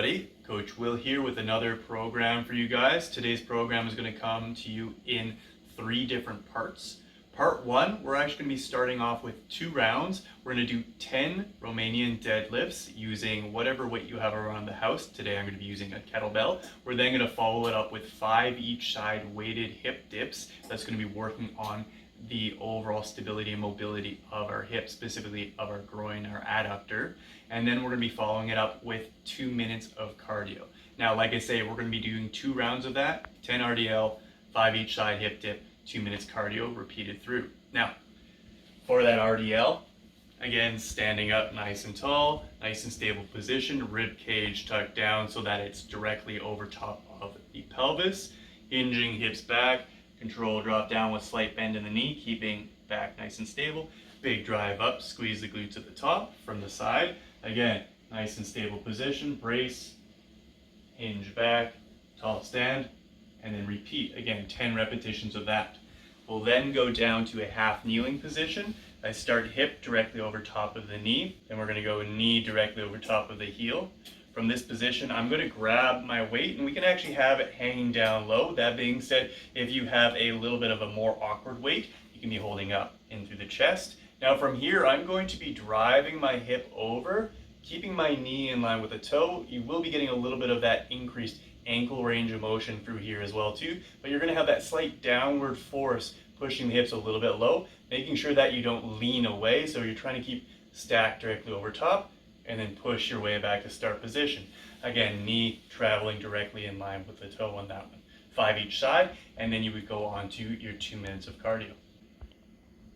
everybody, Coach Will here with another program for you guys. Today's program is going to come to you in 3 different parts. Part 1, we're actually going to be starting off with 2 rounds. We're going to do 10 Romanian deadlifts using whatever weight you have around the house. Today I'm going to be using a kettlebell. We're then going to follow it up with 5 each side weighted hip dips. That's going to be working on the overall stability and mobility of our hips, specifically of our groin, our adductor. And then we're going to be following it up with 2 minutes of cardio. Now, like I say, we're going to be doing 2 rounds of that, 10 RDL, 5 each side hip dip, 2 minutes cardio repeated through. Now, for that RDL, again, standing up nice and tall, nice and stable position, rib cage tucked down so that it's directly over top of the pelvis, hinging hips back, control drop down with slight bend in the knee, keeping back nice and stable. Big drive up, squeeze the glutes at the top from the side. Again, nice and stable position, brace, hinge back, tall stand, and then repeat. Again, 10 repetitions of that. We'll then go down to a half kneeling position. I start hip directly over top of the knee, then we're gonna go knee directly over top of the heel. From this position, I'm going to grab my weight, and we can actually have it hanging down low. That being said, if you have a little bit of a more awkward weight, you can be holding up in through the chest. Now from here, I'm going to be driving my hip over, keeping my knee in line with the toe. You will be getting a little bit of that increased ankle range of motion through here as well too, but you're going to have that slight downward force pushing the hips a little bit low, making sure that you don't lean away. So you're trying to keep stacked directly over top, and then push your way back to start position. Again, knee traveling directly in line with the toe on that one. 5 each side, and then you would go on to your 2 minutes of cardio.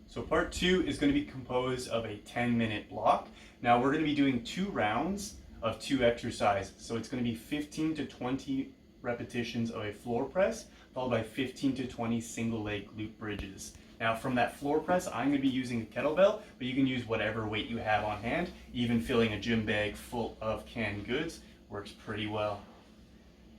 So part 2 is going to be composed of a 10-minute block. Now we're going to be doing 2 rounds of 2 exercises. So it's going to be 15 to 20 repetitions of a floor press, followed by 15 to 20 single leg glute bridges. Now from that floor press, I'm going to be using a kettlebell, but you can use whatever weight you have on hand. Even filling a gym bag full of canned goods works pretty well.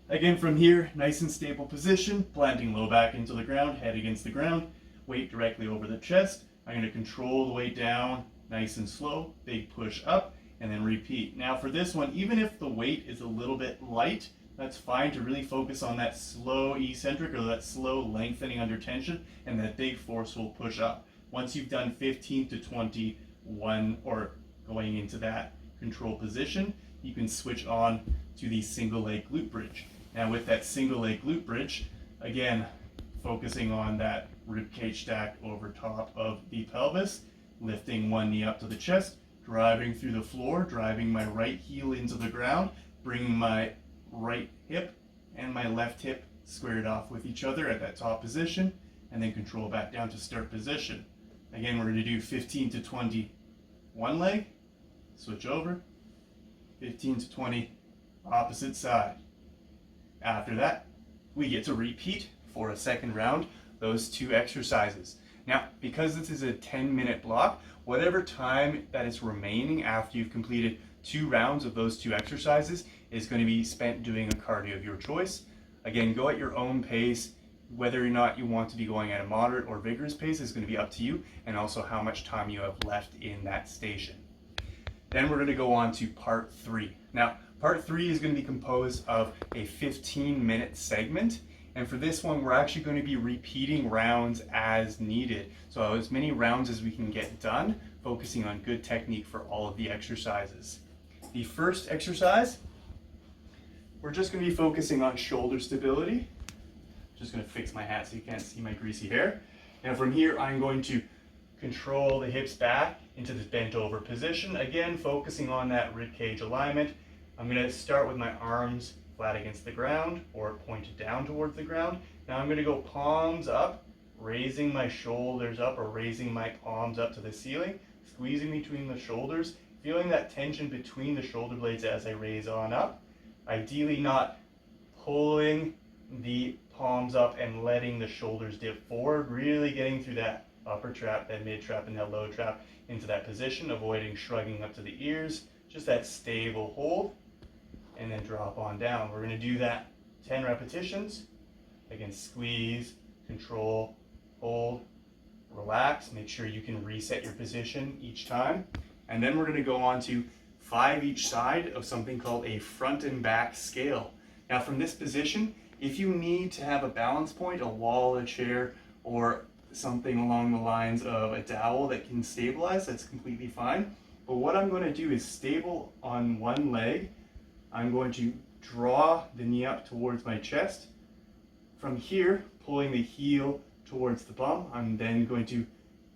Again, from here, nice and stable position, planting low back into the ground, head against the ground, weight directly over the chest. I'm going to control the weight down, nice and slow, big push up, and then repeat. Now for this one, even if the weight is a little bit light, that's fine to really focus on that slow eccentric or that slow lengthening under tension and that big forceful push up. Once you've done 15 to 21 or going into that control position, you can switch on to the single leg glute bridge. Now with that single leg glute bridge, again, focusing on that rib cage stacked over top of the pelvis, lifting one knee up to the chest, driving through the floor, driving my right heel into the ground, bringing my right hip and my left hip squared off with each other at that top position, and then control back down to start position. Again, we're going to do 15 to 20 one leg, switch over, 15 to 20 opposite side. After that, we get to repeat for a second round those 2 exercises. Now, because this is a 10-minute block, whatever time that is remaining after you've completed 2 rounds of those 2 exercises is going to be spent doing a cardio of your choice. Again, go at your own pace. Whether or not you want to be going at a moderate or vigorous pace is going to be up to you, and also how much time you have left in that station. Then we're going to go on to part 3. Now, part 3 is going to be composed of a 15-minute segment. And for this one, we're actually going to be repeating rounds as needed. So as many rounds as we can get done, focusing on good technique for all of the exercises. The first exercise, we're just going to be focusing on shoulder stability. Just going to fix my hat so you can't see my greasy hair. And from here, I'm going to control the hips back into this bent over position. Again, focusing on that rib cage alignment. I'm going to start with my arms flat against the ground or pointed down towards the ground. Now I'm going to go palms up, raising my shoulders up or raising my palms up to the ceiling, squeezing between the shoulders, feeling that tension between the shoulder blades as I raise on up. Ideally not pulling the palms up and letting the shoulders dip forward, really getting through that upper trap, that mid trap, and that low trap into that position, avoiding shrugging up to the ears, just that stable hold, and then drop on down. We're going to do that 10 repetitions. Again, squeeze, control, hold, relax, make sure you can reset your position each time. And then we're going to go on to 5 each side of something called a front and back scale. Now from this position, if you need to have a balance point, a wall, a chair, or something along the lines of a dowel that can stabilize, that's completely fine. But what I'm going to do is stable on one leg. I'm going to draw the knee up towards my chest. From here, pulling the heel towards the bum, I'm then going to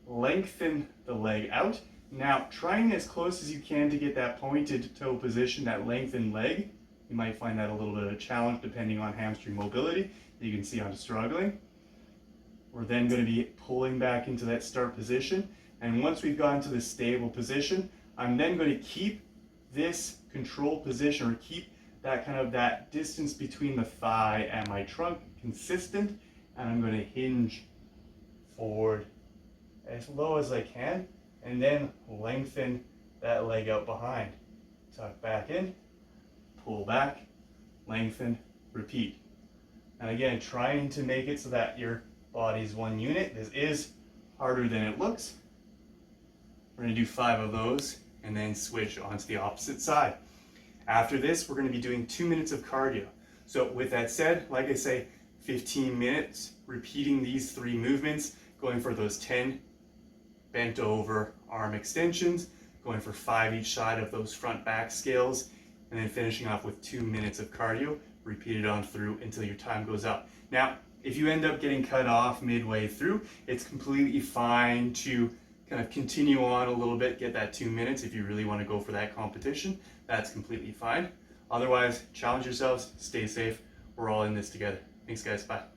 lengthen the leg out. Now, trying as close as you can to get that pointed toe position, that lengthened leg. You might find that a little bit of a challenge depending on hamstring mobility. You can see I'm struggling. We're then going to be pulling back into that start position. And once we've gotten to this stable position, I'm then going to keep this control position, or keep that kind of that distance between the thigh and my trunk consistent. And I'm going to hinge forward as low as I can, and then lengthen that leg out behind. Tuck back in, pull back, lengthen, repeat. And again, trying to make it so that your body's one unit. This is harder than it looks. We're going to do 5 of those and then switch onto the opposite side. After this, we're going to be doing 2 minutes of cardio. So with that said, like I say, 15 minutes repeating these 3 movements, going for those 10 bent over arm extensions, going for 5 each side of those front back scales, and then finishing off with 2 minutes of cardio. Repeat it on through until your time goes up. Now, if you end up getting cut off midway through, it's completely fine to kind of continue on a little bit, get that 2 minutes. If you really want to go for that competition, that's completely fine. Otherwise, challenge yourselves, stay safe. We're all in this together. Thanks guys, bye.